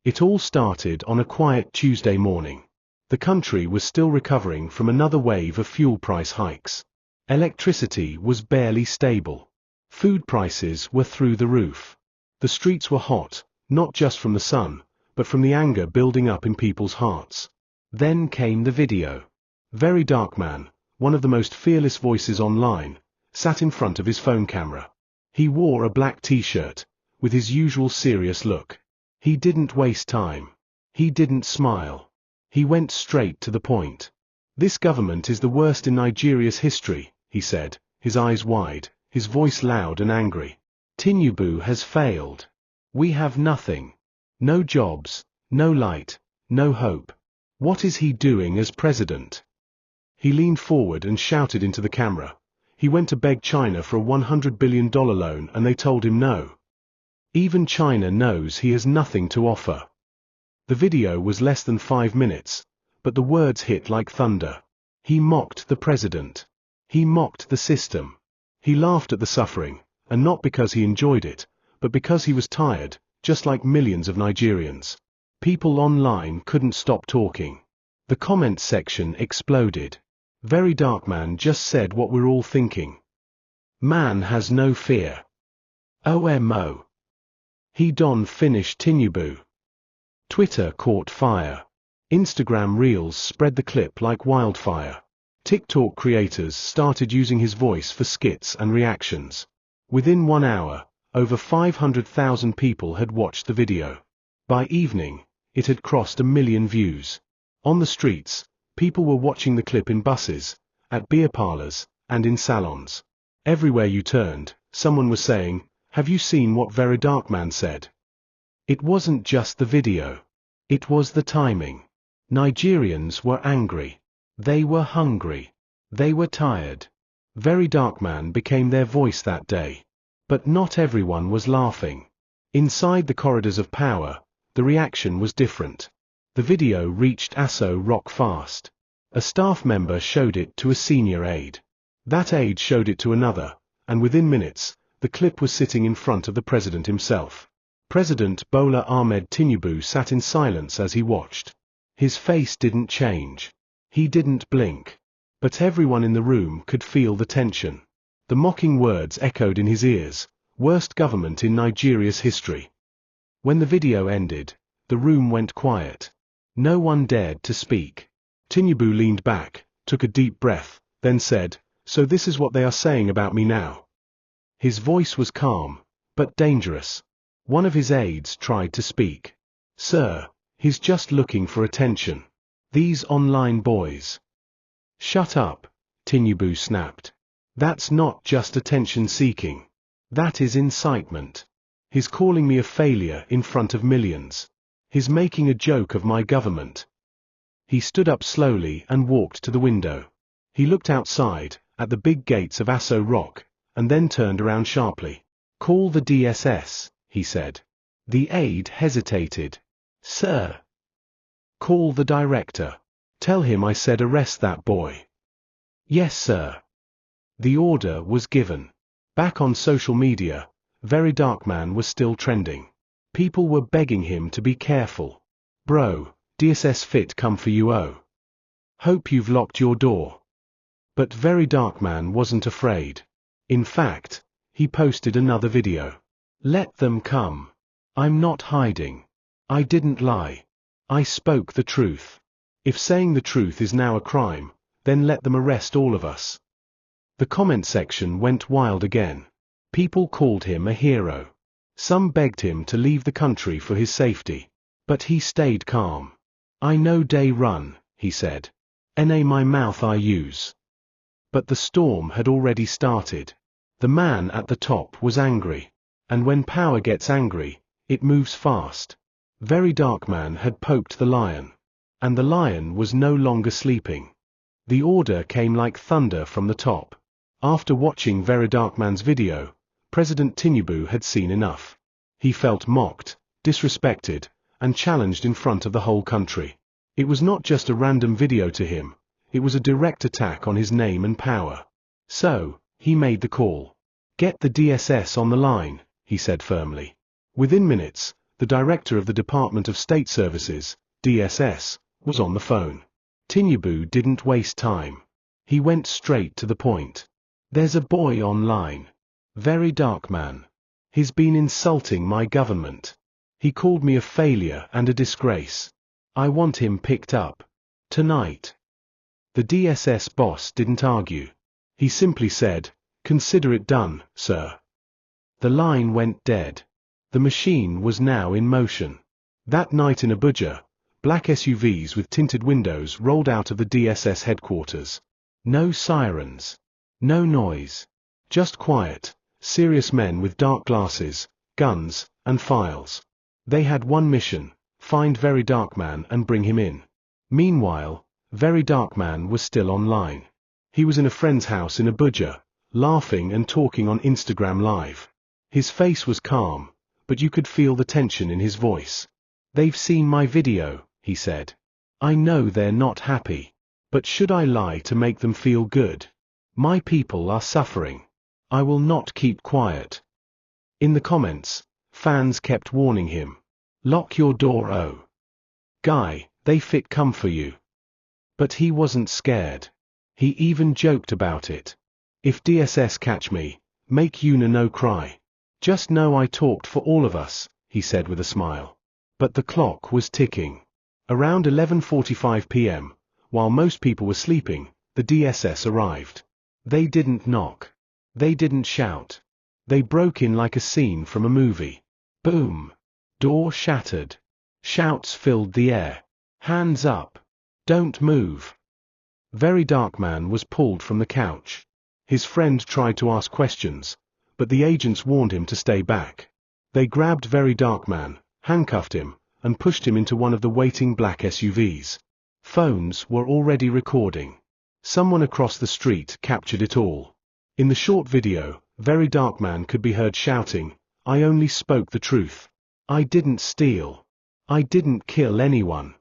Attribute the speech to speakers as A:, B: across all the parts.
A: It all started on a quiet Tuesday morning. The country was still recovering from another wave of fuel price hikes. Electricity was barely stable. Food prices were through the roof. The streets were hot, not just from the sun, but from the anger building up in people's hearts. Then came the video. Verydarkman, one of the most fearless voices online, sat in front of his phone camera. He wore a black t-shirt, with his usual serious look. He didn't waste time. He didn't smile. He went straight to the point. "This government is the worst in Nigeria's history," he said, his eyes wide, his voice loud and angry. "Tinubu has failed. We have nothing. No jobs, no light, no hope. What is he doing as president?" He leaned forward and shouted into the camera. He went to beg China for a $100 billion loan and they told him no. Even China knows he has nothing to offer. The video was less than 5 minutes, but the words hit like thunder. He mocked the president. He mocked the system. He laughed at the suffering, and not because he enjoyed it, but because he was tired, just like millions of Nigerians. People online couldn't stop talking. The comment section exploded. Verydarkman just said what we're all thinking. Man has no fear. OMO. He don't finish Tinubu. Twitter caught fire. Instagram Reels spread the clip like wildfire. TikTok creators started using his voice for skits and reactions. Within 1 hour, over 500,000 people had watched the video. By evening, it had crossed 1 million views. On the streets, people were watching the clip in buses, at beer parlors, and in salons. Everywhere you turned, someone was saying, "Have you seen what Verydarkman said?" It wasn't just the video. It was the timing. Nigerians were angry. They were hungry. They were tired. Verydarkman became their voice that day. But not everyone was laughing. Inside the corridors of power, the reaction was different. The video reached Aso Rock fast. A staff member showed it to a senior aide. That aide showed it to another, and within minutes, the clip was sitting in front of the president himself. President Bola Ahmed Tinubu sat in silence as he watched. His face didn't change. He didn't blink. But everyone in the room could feel the tension. The mocking words echoed in his ears, "Worst government in Nigeria's history." When the video ended, the room went quiet. No one dared to speak. Tinubu leaned back, took a deep breath, then said, "So this is what they are saying about me now." His voice was calm, but dangerous. One of his aides tried to speak. "Sir, he's just looking for attention. These online boys." "Shut up," Tinubu snapped. "That's not just attention seeking. That is incitement. He's calling me a failure in front of millions. He's making a joke of my government." He stood up slowly and walked to the window. He looked outside, at the big gates of Aso Rock, and then turned around sharply. "Call the DSS," he said. The aide hesitated. "Sir." "Call the director. Tell him I said arrest that boy." "Yes, sir." The order was given. Back on social media, Verydarkman was still trending. People were begging him to be careful. "Bro, DSS fit come for you, oh. Hope you've locked your door." But Verydarkman wasn't afraid. In fact, he posted another video. "Let them come. I'm not hiding. I didn't lie. I spoke the truth. If saying the truth is now a crime, then let them arrest all of us." The comment section went wild again. People called him a hero. Some begged him to leave the country for his safety. But he stayed calm. "I know they run," he said. "Na my mouth I use." But the storm had already started. The man at the top was angry. And when power gets angry, it moves fast. Verydarkman had poked the lion. And the lion was no longer sleeping. The order came like thunder from the top. After watching Verydarkman's video, President Tinubu had seen enough. He felt mocked, disrespected, and challenged in front of the whole country. It was not just a random video to him, it was a direct attack on his name and power. So, he made the call. "Get the DSS on the line," he said firmly. Within minutes, The director of the Department of State Services, DSS, was on the phone. Tinubu didn't waste time. He went straight to the point. There's a boy online. Verydarkman. He's been insulting my government. He called me a failure and a disgrace. I want him picked up. Tonight. The DSS boss didn't argue. He simply said, "Consider it done, sir." The line went dead. The machine was now in motion. That night in Abuja, black SUVs with tinted windows rolled out of the DSS headquarters. No sirens. No noise. Just quiet, serious men with dark glasses, guns, and files. They had one mission: find Verydarkman and bring him in. Meanwhile, Verydarkman was still online. He was in a friend's house in Abuja, laughing and talking on Instagram Live. His face was calm, but you could feel the tension in his voice. "They've seen my video," he said. "I know they're not happy. But should I lie to make them feel good? My people are suffering. I will not keep quiet." In the comments, fans kept warning him. "Lock your door, oh. Guy, they fit come for you." But he wasn't scared. He even joked about it. "If DSS catch me, make Una no cry. Just know I talked for all of us," he said with a smile. But the clock was ticking. Around 11:45 p.m., while most people were sleeping, the DSS arrived. They didn't knock. They didn't shout. They broke in like a scene from a movie. Boom. Door shattered. Shouts filled the air. "Hands up. Don't move." Verydarkman was pulled from the couch. His friend tried to ask questions, but the agents warned him to stay back. They grabbed Verydarkman, handcuffed him, and pushed him into one of the waiting black SUVs. Phones were already recording. Someone across the street captured it all. In the short video, Verydarkman could be heard shouting, "I only spoke the truth. I didn't steal. I didn't kill anyone."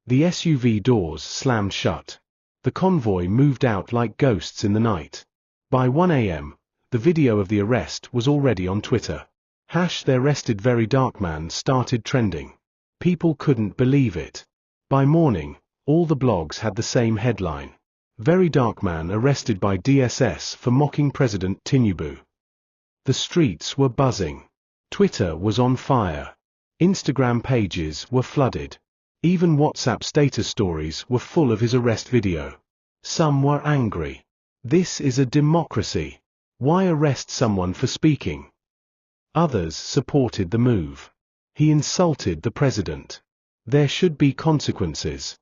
A: The SUV doors slammed shut. The convoy moved out like ghosts in the night. By 1 a.m., the video of the arrest was already on Twitter. "They arrested Verydarkman" started trending. People couldn't believe it. By morning, all the blogs had the same headline: "Verydarkman arrested by DSS for mocking President Tinubu." The streets were buzzing. Twitter was on fire. Instagram pages were flooded. Even WhatsApp status stories were full of his arrest video. Some were angry. "This is a democracy. Why arrest someone for speaking?" Others supported the move. "He insulted the president. There should be consequences."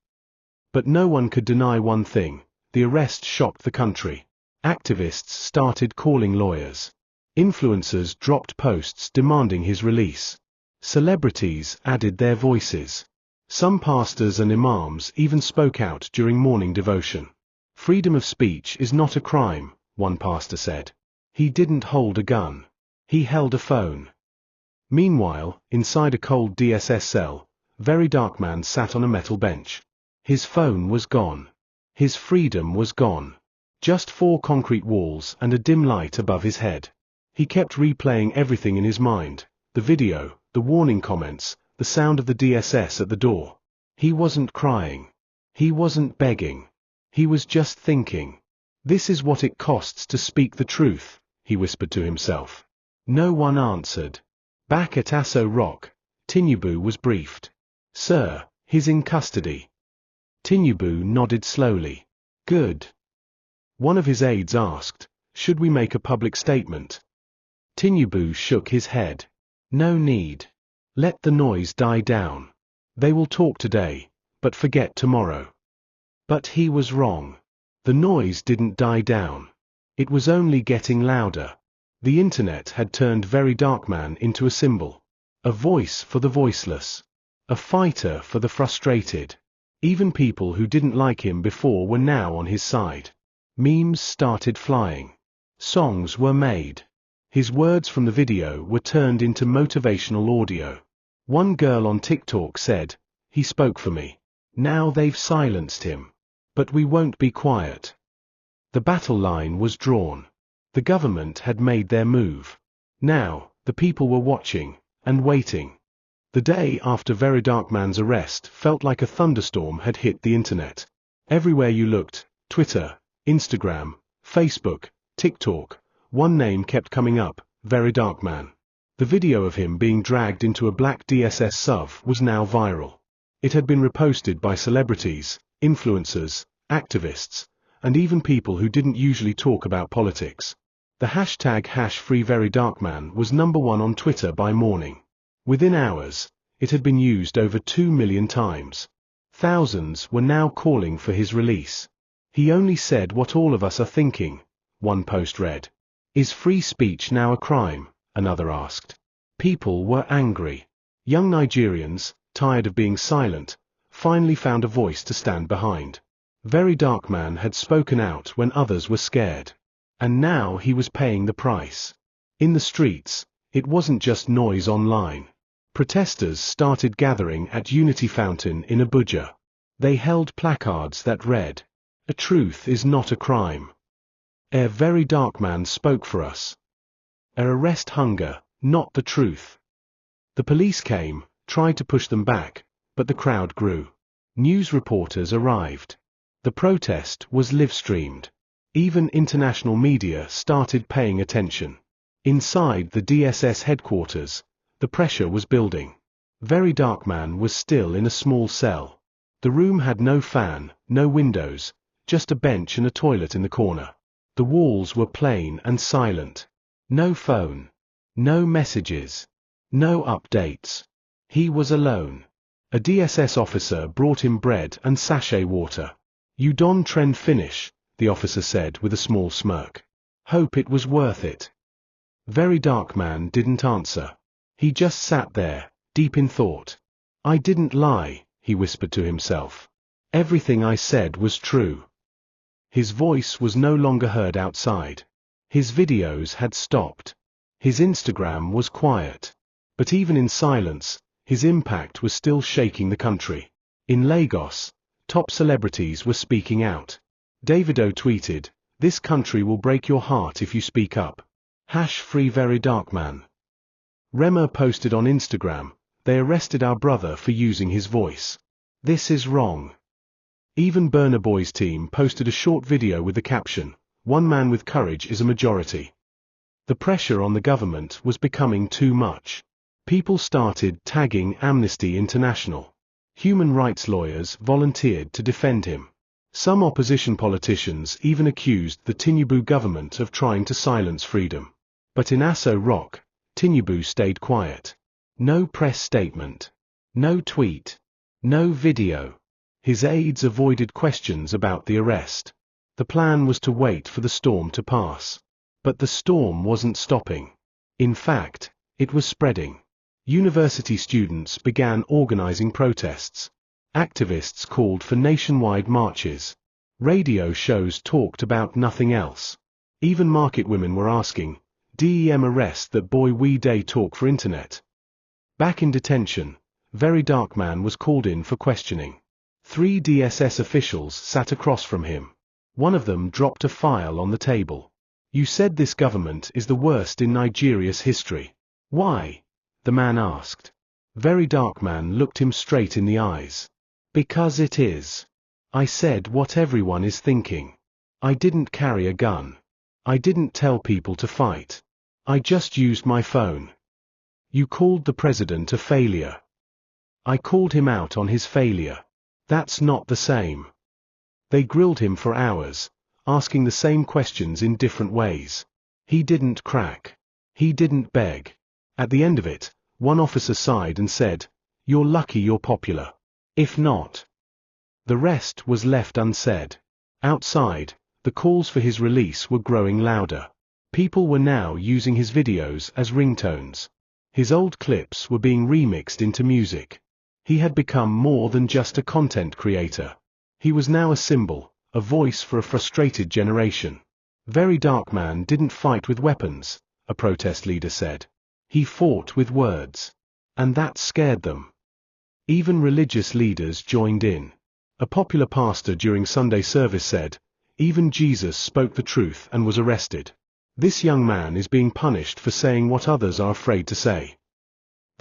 A: But no one could deny one thing: the arrest shocked the country. Activists started calling lawyers. Influencers dropped posts demanding his release. Celebrities added their voices. Some pastors and imams even spoke out during morning devotion. "Freedom of speech is not a crime," one pastor said. He didn't hold a gun. He held a phone. Meanwhile, inside a cold DSS cell, Verydarkman sat on a metal bench. His phone was gone. His freedom was gone. Just 4 concrete walls and a dim light above his head. He kept replaying everything in his mind: the video, the warning comments, the sound of the DSS at the door. He wasn't crying. He wasn't begging. He was just thinking. "This is what it costs to speak the truth," he whispered to himself. No one answered. Back at Aso Rock, Tinubu was briefed. "Sir, he's in custody." Tinubu nodded slowly. "Good." One of his aides asked, "Should we make a public statement?" Tinubu shook his head. "No need. Let the noise die down. They will talk today, but forget tomorrow." But he was wrong. The noise didn't die down. It was only getting louder. The internet had turned Verydarkman into a symbol. A voice for the voiceless. A fighter for the frustrated. Even people who didn't like him before were now on his side. Memes started flying. Songs were made. His words from the video were turned into motivational audio. One girl on TikTok said, "He spoke for me. Now they've silenced him. But we won't be quiet." The battle line was drawn. The government had made their move. Now, the people were watching, and waiting. The day after Verydarkman's arrest felt like a thunderstorm had hit the internet. Everywhere you looked, Twitter, Instagram, Facebook, TikTok, one name kept coming up, Verydarkman. The video of him being dragged into a black DSS SUV was now viral. It had been reposted by celebrities, influencers, activists, and even people who didn't usually talk about politics. The hashtag #FreeVerydarkman was #1 on Twitter by morning. Within hours, it had been used over 2 million times. Thousands were now calling for his release. He only said what all of us are thinking, one post read. Is free speech now a crime? Another asked. People were angry. Young Nigerians, tired of being silent, finally found a voice to stand behind. Verydarkman had spoken out when others were scared. And now he was paying the price. In the streets, it wasn't just noise online. Protesters started gathering at Unity Fountain in Abuja. They held placards that read, "A truth is not a crime. A Verydarkman spoke for us. Arrest hunger, not the truth." The police came, tried to push them back, but the crowd grew. News reporters arrived. The protest was live-streamed. Even international media started paying attention. Inside the DSS headquarters, the pressure was building. Verydarkman was still in a small cell. The room had no fan, no windows, just a bench and a toilet in the corner. The walls were plain and silent. No phone. No messages. No updates. He was alone. A DSS officer brought him bread and sachet water. "You don't trend finish," the officer said with a small smirk. "Hope it was worth it." Verydarkman didn't answer. He just sat there, deep in thought. "I didn't lie," he whispered to himself. "Everything I said was true." His voice was no longer heard outside. His videos had stopped. His Instagram was quiet. But even in silence, his impact was still shaking the country. In Lagos, top celebrities were speaking out. Davido tweeted, "This country will break your heart if you speak up. #FreeVerydarkman." Rema posted on Instagram, "They arrested our brother for using his voice. This is wrong." Even Burna Boy's team posted a short video with the caption, "One man with courage is a majority." The pressure on the government was becoming too much. People started tagging Amnesty International. Human rights lawyers volunteered to defend him. Some opposition politicians even accused the Tinubu government of trying to silence freedom. But in Aso Rock, Tinubu stayed quiet. No press statement. No tweet. No video. His aides avoided questions about the arrest. The plan was to wait for the storm to pass. But the storm wasn't stopping. In fact, it was spreading. University students began organizing protests. Activists called for nationwide marches. Radio shows talked about nothing else. Even market women were asking, "Dem arrest that boy we day talk for internet." Back in detention, Verydarkman was called in for questioning. 3 DSS officials sat across from him. One of them dropped a file on the table. "You said this government is the worst in Nigeria's history. Why?" the man asked. Verydarkman looked him straight in the eyes. "Because it is. I said what everyone is thinking. I didn't carry a gun. I didn't tell people to fight. I just used my phone. You called the president a failure. I called him out on his failure. That's not the same." They grilled him for hours, asking the same questions in different ways. He didn't crack. He didn't beg. At the end of it, one officer sighed and said, "You're lucky you're popular. If not." The rest was left unsaid. Outside, the calls for his release were growing louder. People were now using his videos as ringtones. His old clips were being remixed into music. He had become more than just a content creator. He was now a symbol, a voice for a frustrated generation. Verydarkman didn't fight with weapons, a protest leader said. He fought with words. And that scared them. Even religious leaders joined in. A popular pastor during Sunday service said, "Even Jesus spoke the truth and was arrested. This young man is being punished for saying what others are afraid to say."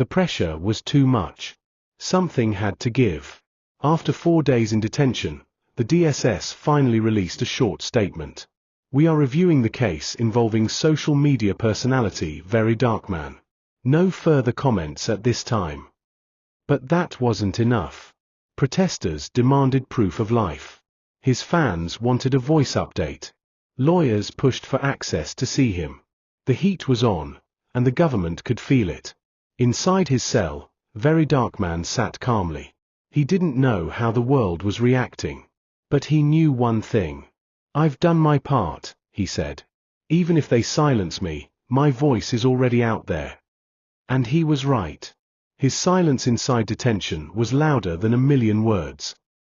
A: The pressure was too much. Something had to give. After 4 days in detention, the DSS finally released a short statement. We are reviewing the case involving social media personality Verydarkman. No further comments at this time. But that wasn't enough. Protesters demanded proof of life. His fans wanted a voice update. Lawyers pushed for access to see him. The heat was on, and the government could feel it. Inside his cell, Verydarkman sat calmly. He didn't know how the world was reacting. But he knew one thing. I've done my part, he said. Even if they silence me, my voice is already out there. And he was right. His silence inside detention was louder than a million words.